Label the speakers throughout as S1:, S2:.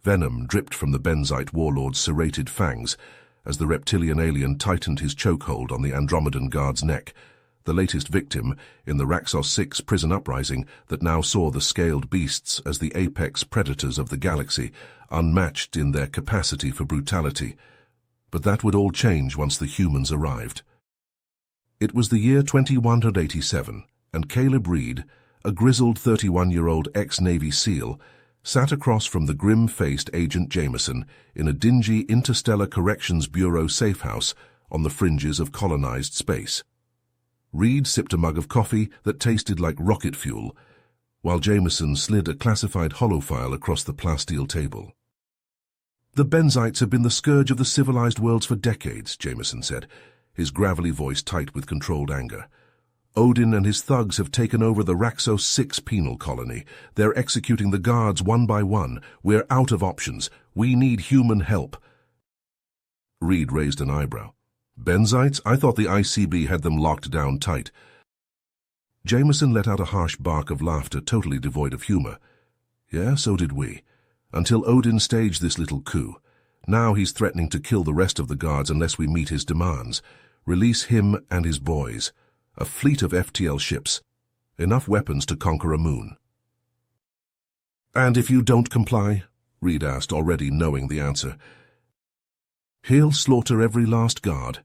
S1: Venom dripped from the Benzite warlord's serrated fangs as the reptilian alien tightened his chokehold on the Andromedan guard's neck, the latest victim in the Raxos 6 prison uprising that now saw the scaled beasts as the apex predators of the galaxy, unmatched in their capacity for brutality. But that would all change once the humans arrived. It was the year 2187, and Caleb Reed, a grizzled 31-year-old ex-Navy SEAL, sat across from the grim-faced Agent Jameson in a dingy Interstellar Corrections Bureau safehouse on the fringes of colonized space. Reed sipped a mug of coffee that tasted like rocket fuel, while Jameson slid a classified holofile across the plasteel table. "The Benzites have been the scourge of the civilized worlds for decades," Jameson said, his gravelly voice tight with controlled anger. "Odin and his thugs have taken over the Raxos 6 penal colony. They're executing the guards one by one. We're out of options. We need human help." Reed raised an eyebrow. "Benzites? I thought the ICB had them locked down tight." Jameson let out a harsh bark of laughter totally devoid of humor. "Yeah, so did we. Until Odin staged this little coup. Now he's threatening to kill the rest of the guards unless we meet his demands. Release him and his boys. A fleet of FTL ships. Enough weapons to conquer a moon." "And if you don't comply?" Reed asked, already knowing the answer. "He'll slaughter every last guard,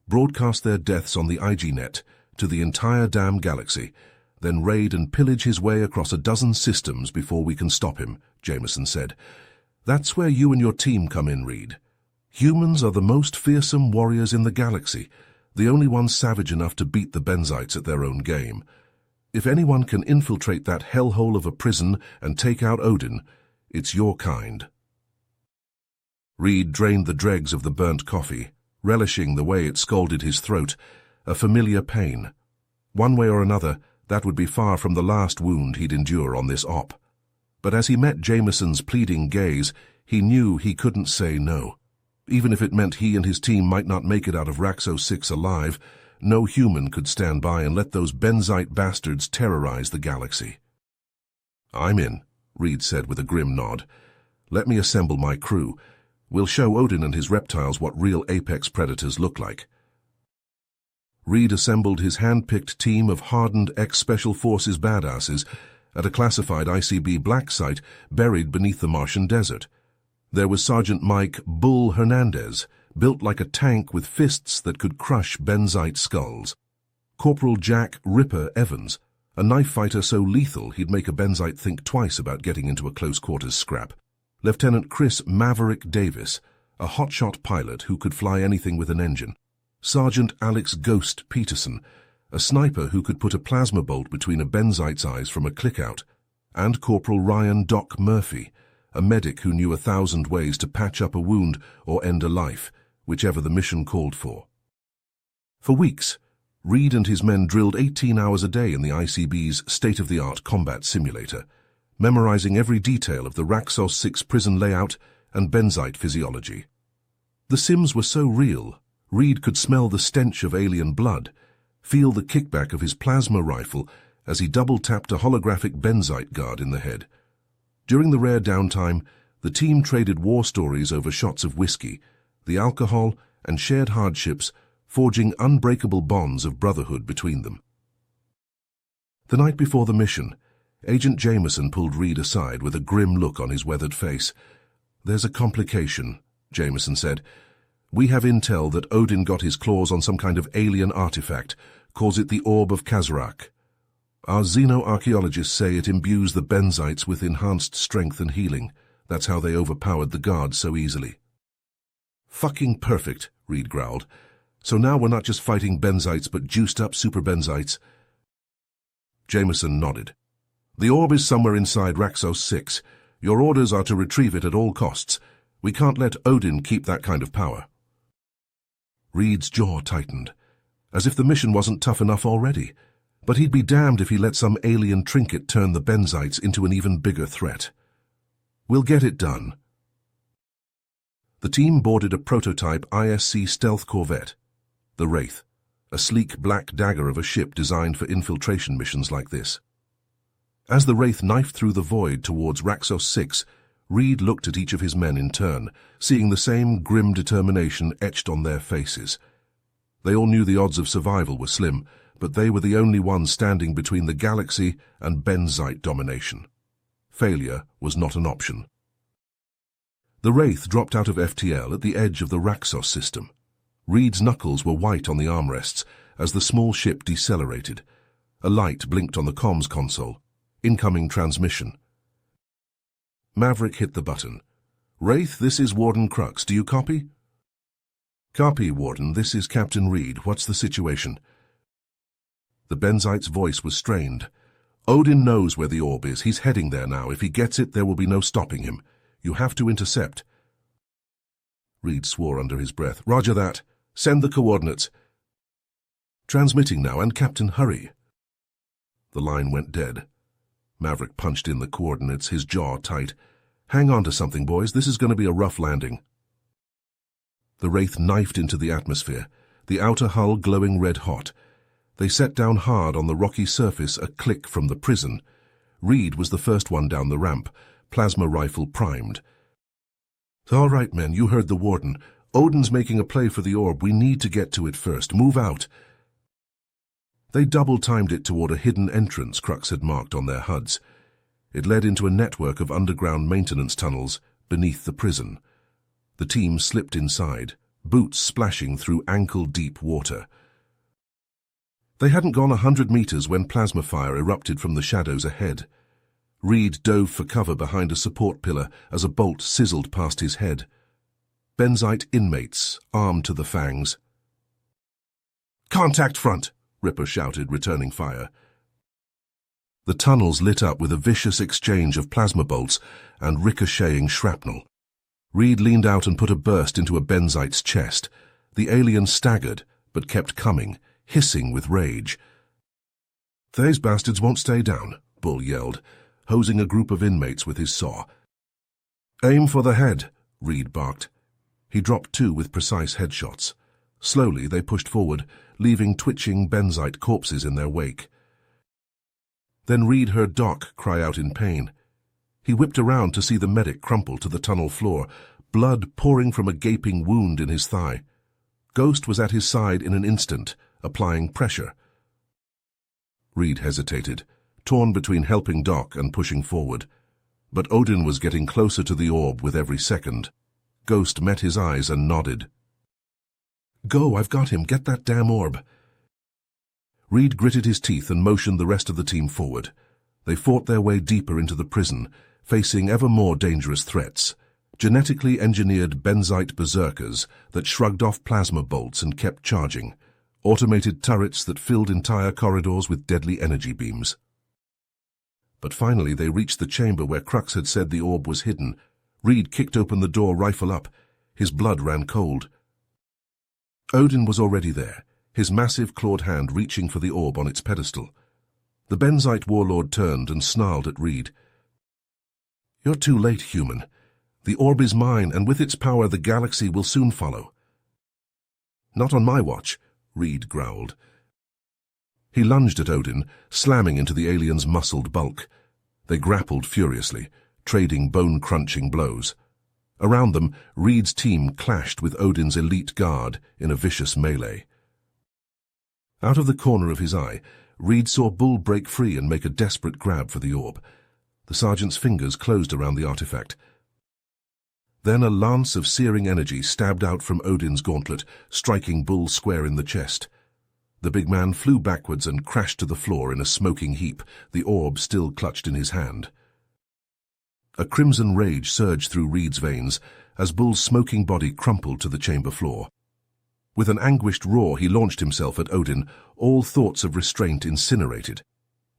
S1: broadcast their deaths on the IGNet to the entire damn galaxy, then raid and pillage his way across a dozen systems before we can stop him," Jameson said. "That's where you and your team come in, Reed. Humans are the most fearsome warriors in the galaxy, the only ones savage enough to beat the Benzites at their own game. If anyone can infiltrate that hellhole of a prison and take out Odin, it's your kind." Reed drained the dregs of the burnt coffee, relishing the way it scalded his throat, a familiar pain. One way or another, that would be far from the last wound he'd endure on this op. But as he met Jameson's pleading gaze, he knew he couldn't say no. Even if it meant he and his team might not make it out of Raxos 6 alive, no human could stand by and let those Benzite bastards terrorize the galaxy. "I'm in," Reed said with a grim nod. "Let me assemble my crew. We'll show Odin and his reptiles what real apex predators look like." Reed assembled his hand-picked team of hardened ex-Special Forces badasses at a classified ICB black site buried beneath the Martian desert. There was Sergeant Mike Bull Hernandez, built like a tank with fists that could crush Benzite skulls. Corporal Jack Ripper Evans, a knife fighter so lethal he'd make a Benzite think twice about getting into a close-quarters scrap. Lieutenant Chris Maverick Davis, a hotshot pilot who could fly anything with an engine. Sergeant Alex Ghost Peterson, a sniper who could put a plasma bolt between a Benzite's eyes from a click-out. And Corporal Ryan Doc Murphy, a medic who knew 1,000 ways to patch up a wound or end a life, whichever the mission called for. For weeks, Reed and his men drilled 18 hours a day in the ICB's state-of-the-art combat simulator, memorizing every detail of the Raxos 6 prison layout and Benzite physiology. The sims were so real, Reed could smell the stench of alien blood, feel the kickback of his plasma rifle as he double-tapped a holographic Benzite guard in the head. During the rare downtime, the team traded war stories over shots of whiskey, the alcohol, and shared hardships, forging unbreakable bonds of brotherhood between them. The night before the mission, Agent Jameson pulled Reed aside with a grim look on his weathered face. "There's a complication," Jameson said. "We have intel that Odin got his claws on some kind of alien artifact, calls it the Orb of Kazarak. Our xenoarchaeologists say it imbues the Benzites with enhanced strength and healing. That's how they overpowered the guards so easily." "Fucking perfect," Reed growled. "So now we're not just fighting Benzites but juiced-up super Benzites." Jameson nodded. "The orb is somewhere inside Raxos 6. Your orders are to retrieve it at all costs. We can't let Odin keep that kind of power." Reed's jaw tightened, as if the mission wasn't tough enough already. But he'd be damned if he let some alien trinket turn the Benzites into an even bigger threat. "We'll get it done." The team boarded a prototype ISC stealth corvette, the Wraith, a sleek black dagger of a ship designed for infiltration missions like this. As the Wraith knifed through the void towards Raxos 6, Reed looked at each of his men in turn, seeing the same grim determination etched on their faces. They all knew the odds of survival were slim, but they were the only ones standing between the galaxy and Benzite domination. Failure was not an option. The Wraith dropped out of FTL at the edge of the Raxos system. Reed's knuckles were white on the armrests as the small ship decelerated. A light blinked on the comms console. Incoming transmission. Maverick hit the button. "Wraith, this is Warden Crux. Do you copy?" "Copy, Warden. This is Captain Reed. What's the situation?" The Benzite's voice was strained. "Odin knows where the orb is. He's heading there now. If he gets it, there will be no stopping him. You have to intercept." Reed swore under his breath. "Roger that. Send the coordinates." "Transmitting now, and Captain, hurry." The line went dead. Maverick punched in the coordinates, his jaw tight. "Hang on to something, boys. This is going to be a rough landing." The Wraith knifed into the atmosphere, the outer hull glowing red-hot. They set down hard on the rocky surface, a click from the prison. Reed was the first one down the ramp, plasma rifle primed. "All right, men, you heard the Warden. Odin's making a play for the orb. We need to get to it first. Move out." They double-timed it toward a hidden entrance Crux had marked on their HUDs. It led into a network of underground maintenance tunnels beneath the prison. The team slipped inside, boots splashing through ankle-deep water. They hadn't gone 100 meters when plasma fire erupted from the shadows ahead. Reed dove for cover behind a support pillar as a bolt sizzled past his head. Benzite inmates, armed to the fangs. "Contact front!" Ripper shouted, returning fire. The tunnels lit up with a vicious exchange of plasma bolts and ricocheting shrapnel. Reed leaned out and put a burst into a Benzite's chest. The alien staggered, but kept coming, hissing with rage. "These bastards won't stay down," Bull yelled, hosing a group of inmates with his saw. "Aim for the head," Reed barked. He dropped two with precise headshots. Slowly they pushed forward, leaving twitching Benzite corpses in their wake. Then Reed heard Doc cry out in pain. He whipped around to see the medic crumple to the tunnel floor, blood pouring from a gaping wound in his thigh. Ghost was at his side in an instant, applying pressure. Reed hesitated, torn between helping Doc and pushing forward. But Odin was getting closer to the orb with every second. Ghost met his eyes and nodded. "Go, I've got him. Get that damn orb." Reed gritted his teeth and motioned the rest of the team forward. They fought their way deeper into the prison, facing ever more dangerous threats. Genetically engineered Benzite berserkers that shrugged off plasma bolts and kept charging. Automated turrets that filled entire corridors with deadly energy beams. But finally they reached the chamber where Crux had said the orb was hidden. Reed kicked open the door, rifle up. His blood ran cold. Odin was already there, his massive clawed hand reaching for the orb on its pedestal. The Benzite warlord turned and snarled at Reed. "You're too late, human. The orb is mine, and with its power the galaxy will soon follow." "Not on my watch," Reed growled. He lunged at Odin, slamming into the alien's muscled bulk. They grappled furiously, trading bone-crunching blows. Around them, Reed's team clashed with Odin's elite guard in a vicious melee. Out of the corner of his eye, Reed saw Bull break free and make a desperate grab for the orb. The sergeant's fingers closed around the artifact. Then a lance of searing energy stabbed out from Odin's gauntlet, striking Bull square in the chest. The big man flew backwards and crashed to the floor in a smoking heap, the orb still clutched in his hand. A crimson rage surged through Reed's veins as Bull's smoking body crumpled to the chamber floor. With an anguished roar, he launched himself at Odin, all thoughts of restraint incinerated.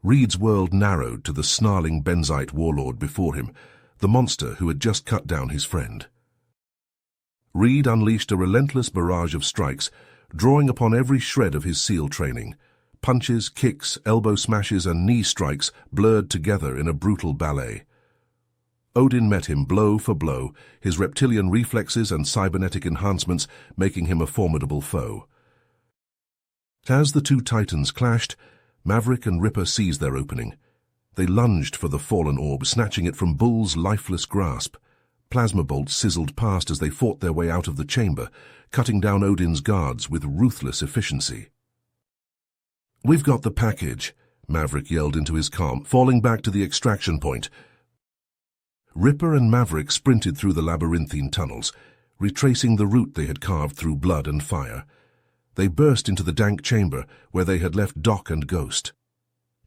S1: Reed's world narrowed to the snarling Benzite warlord before him, the monster who had just cut down his friend. Reed unleashed a relentless barrage of strikes, drawing upon every shred of his SEAL training. Punches, kicks, elbow smashes, and knee strikes blurred together in a brutal ballet. Odin met him blow for blow, his reptilian reflexes and cybernetic enhancements making him a formidable foe. As the two titans clashed, Maverick and Ripper seized their opening. They lunged for the fallen orb, snatching it from Bull's lifeless grasp. Plasma bolts sizzled past as they fought their way out of the chamber, cutting down Odin's guards with ruthless efficiency. "We've got the package," Maverick yelled into his comm, falling back to the extraction point. Ripper and Maverick sprinted through the labyrinthine tunnels, retracing the route they had carved through blood and fire. They burst into the dank chamber where they had left Doc and Ghost.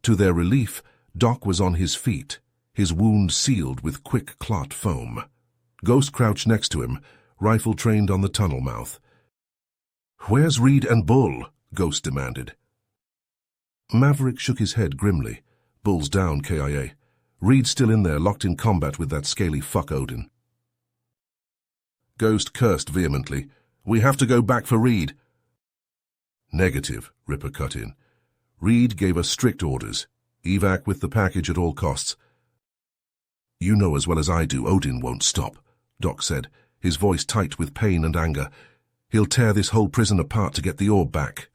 S1: To their relief, Doc was on his feet, his wound sealed with quick clot foam. Ghost crouched next to him, rifle trained on the tunnel mouth. "Where's Reed and Bull?" Ghost demanded. Maverick shook his head grimly. "Bull's down, KIA. Reed's still in there, locked in combat with that scaly fuck Odin." Ghost cursed vehemently. "We have to go back for Reed." "Negative," Ripper cut in. "Reed gave us strict orders. Evac with the package at all costs." "You know as well as I do Odin won't stop," Doc said, his voice tight with pain and anger. "He'll tear this whole prison apart to get the orb back."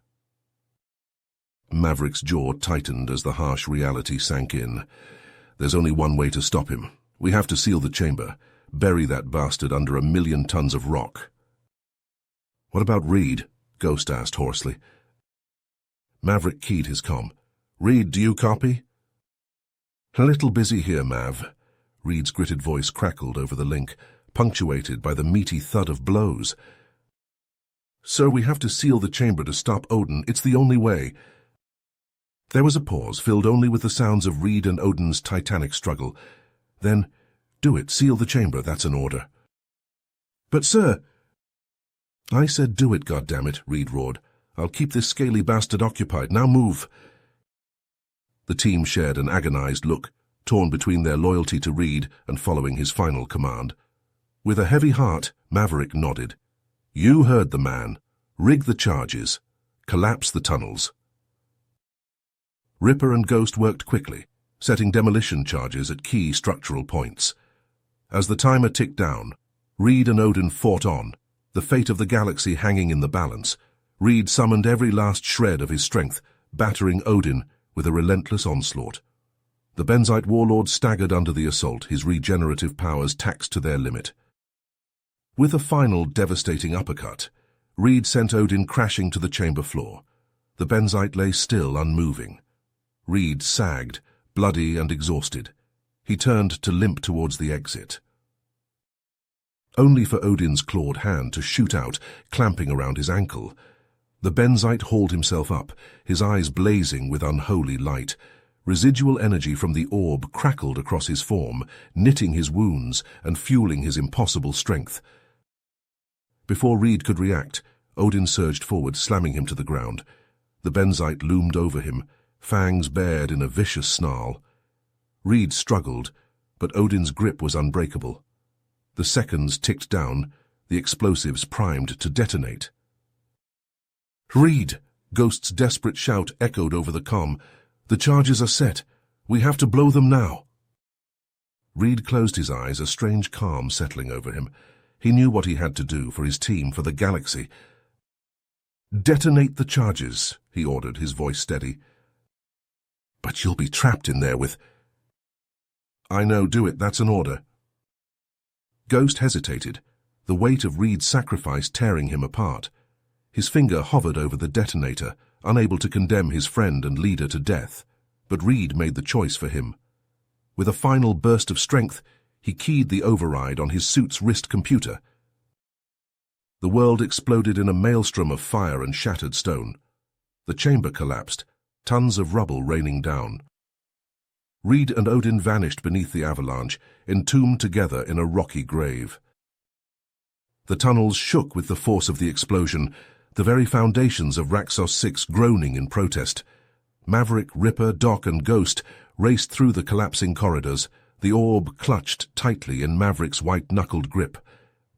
S1: Maverick's jaw tightened as the harsh reality sank in. "There's only one way to stop him. We have to seal the chamber, bury that bastard under 1,000,000 tons of rock." "What about Reed?" Ghost asked hoarsely. Maverick keyed his comm. "Reed, do you copy?" "A little busy here, Mav." Reed's gritted voice crackled over the link, punctuated by the meaty thud of blows. "Sir, we have to seal the chamber to stop Odin. It's the only way." There was a pause, filled only with the sounds of Reed and Odin's titanic struggle. Then, "Do it, seal the chamber, that's an order." "But, sir—" "I said do it, goddammit," Reed roared. "I'll keep this scaly bastard occupied. Now move." The team shared an agonized look, torn between their loyalty to Reed and following his final command. With a heavy heart, Maverick nodded. "You heard the man. Rig the charges. Collapse the tunnels." Ripper and Ghost worked quickly, setting demolition charges at key structural points. As the timer ticked down, Reed and Odin fought on, the fate of the galaxy hanging in the balance. Reed summoned every last shred of his strength, battering Odin with a relentless onslaught. The Benzite warlord staggered under the assault, his regenerative powers taxed to their limit. With a final devastating uppercut, Reed sent Odin crashing to the chamber floor. The Benzite lay still, unmoving. Reed sagged, bloody and exhausted. He turned to limp towards the exit. Only for Odin's clawed hand to shoot out, clamping around his ankle. The Benzite hauled himself up, his eyes blazing with unholy light. Residual energy from the orb crackled across his form, knitting his wounds and fueling his impossible strength. Before Reed could react, Odin surged forward, slamming him to the ground. The Benzite loomed over him, fangs bared in a vicious snarl. Reed struggled, but Odin's grip was unbreakable. The seconds ticked down, the explosives primed to detonate. "Reed!" Ghost's desperate shout echoed over the comm. "The charges are set. We have to blow them now." Reed closed his eyes, a strange calm settling over him. He knew what he had to do for his team, for the galaxy. "Detonate the charges," he ordered, his voice steady. "But you'll be trapped in there with—" "I know, do it, that's an order." Ghost hesitated, the weight of Reed's sacrifice tearing him apart. His finger hovered over the detonator, unable to condemn his friend and leader to death, but Reed made the choice for him. With a final burst of strength, he keyed the override on his suit's wrist computer. The world exploded in a maelstrom of fire and shattered stone. The chamber collapsed, tons of rubble raining down. Reed and Odin vanished beneath the avalanche, entombed together in a rocky grave. The tunnels shook with the force of the explosion, the very foundations of Raxos 6 groaning in protest. Maverick, Ripper, Doc, and Ghost raced through the collapsing corridors, the orb clutched tightly in Maverick's white-knuckled grip.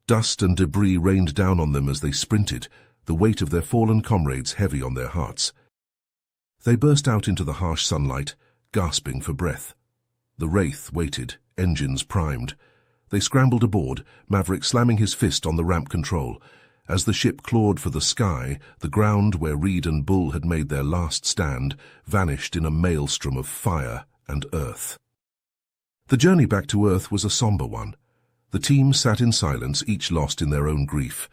S1: Dust and debris rained down on them as they sprinted, the weight of their fallen comrades heavy on their hearts. They burst out into the harsh sunlight, gasping for breath. The Wraith waited, engines primed. They scrambled aboard, Maverick slamming his fist on the ramp control. As the ship clawed for the sky, the ground where Reed and Bull had made their last stand vanished in a maelstrom of fire and earth. The journey back to Earth was a somber one. The team sat in silence, each lost in their own grief.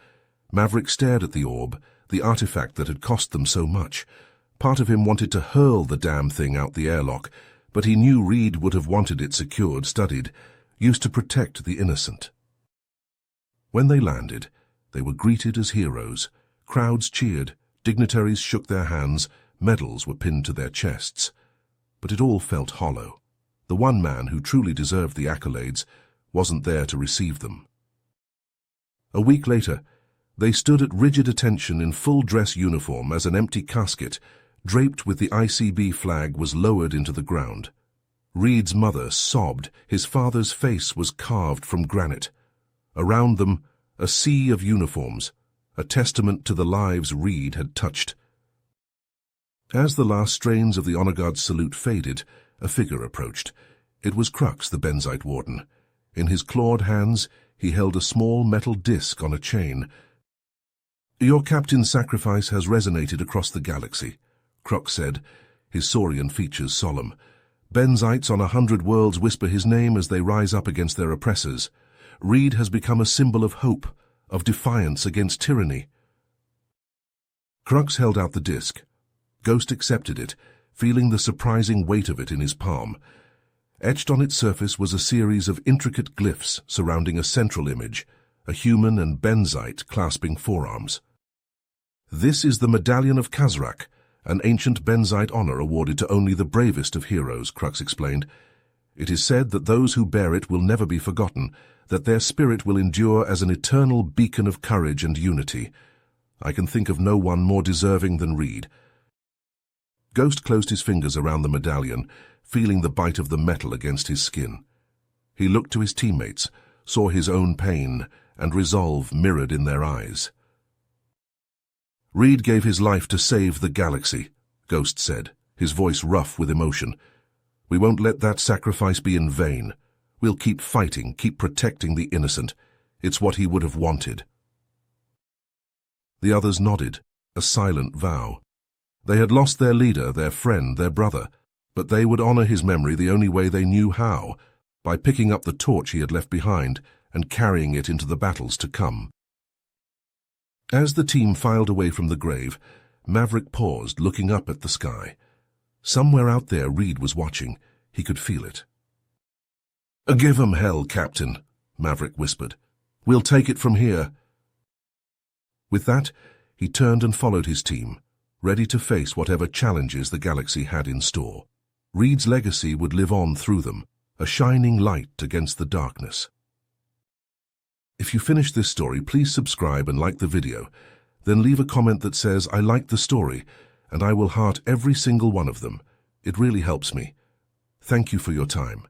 S1: Maverick stared at the orb, the artifact that had cost them so much. Part of him wanted to hurl the damn thing out the airlock, but he knew Reed would have wanted it secured, studied, used to protect the innocent. When they landed, they were greeted as heroes. Crowds cheered, dignitaries shook their hands, medals were pinned to their chests. But it all felt hollow. The one man who truly deserved the accolades wasn't there to receive them. A week later, they stood at rigid attention in full-dress uniform as an empty casket, draped with the ICB flag, was lowered into the ground. Reed's mother sobbed. His father's face was carved from granite. Around them, a sea of uniforms, a testament to the lives Reed had touched. As the last strains of the honor guard's salute faded, a figure approached. It was Crux, the Benzite warden. In his clawed hands, he held a small metal disc on a chain. "Your captain's sacrifice has resonated across the galaxy," Crux said, his saurian features solemn. "Benzites on 100 worlds whisper his name as they rise up against their oppressors. Reed has become a symbol of hope, of defiance against tyranny." Crux held out the disc. Ghost accepted it, feeling the surprising weight of it in his palm. Etched on its surface was a series of intricate glyphs surrounding a central image, a human and Benzite clasping forearms. "This is the Medallion of Khazrak, an ancient Benzite honor awarded to only the bravest of heroes," Crux explained. "It is said that those who bear it will never be forgotten, that their spirit will endure as an eternal beacon of courage and unity. I can think of no one more deserving than Reed." Ghost closed his fingers around the medallion, feeling the bite of the metal against his skin. He looked to his teammates, saw his own pain and resolve mirrored in their eyes. "Reed gave his life to save the galaxy," Ghost said, his voice rough with emotion. "We won't let that sacrifice be in vain. We'll keep fighting, keep protecting the innocent. It's what he would have wanted." The others nodded, a silent vow. They had lost their leader, their friend, their brother, but they would honor his memory the only way they knew how, by picking up the torch he had left behind and carrying it into the battles to come. As the team filed away from the grave, Maverick paused, looking up at the sky. Somewhere out there Reed was watching. He could feel it. "Give 'em hell, Captain," Maverick whispered. "We'll take it from here." With that, he turned and followed his team, ready to face whatever challenges the galaxy had in store. Reed's legacy would live on through them, a shining light against the darkness. If you finished this story, please subscribe and like the video. Then leave a comment that says, "I liked the story," and I will heart every single one of them. It really helps me. Thank you for your time.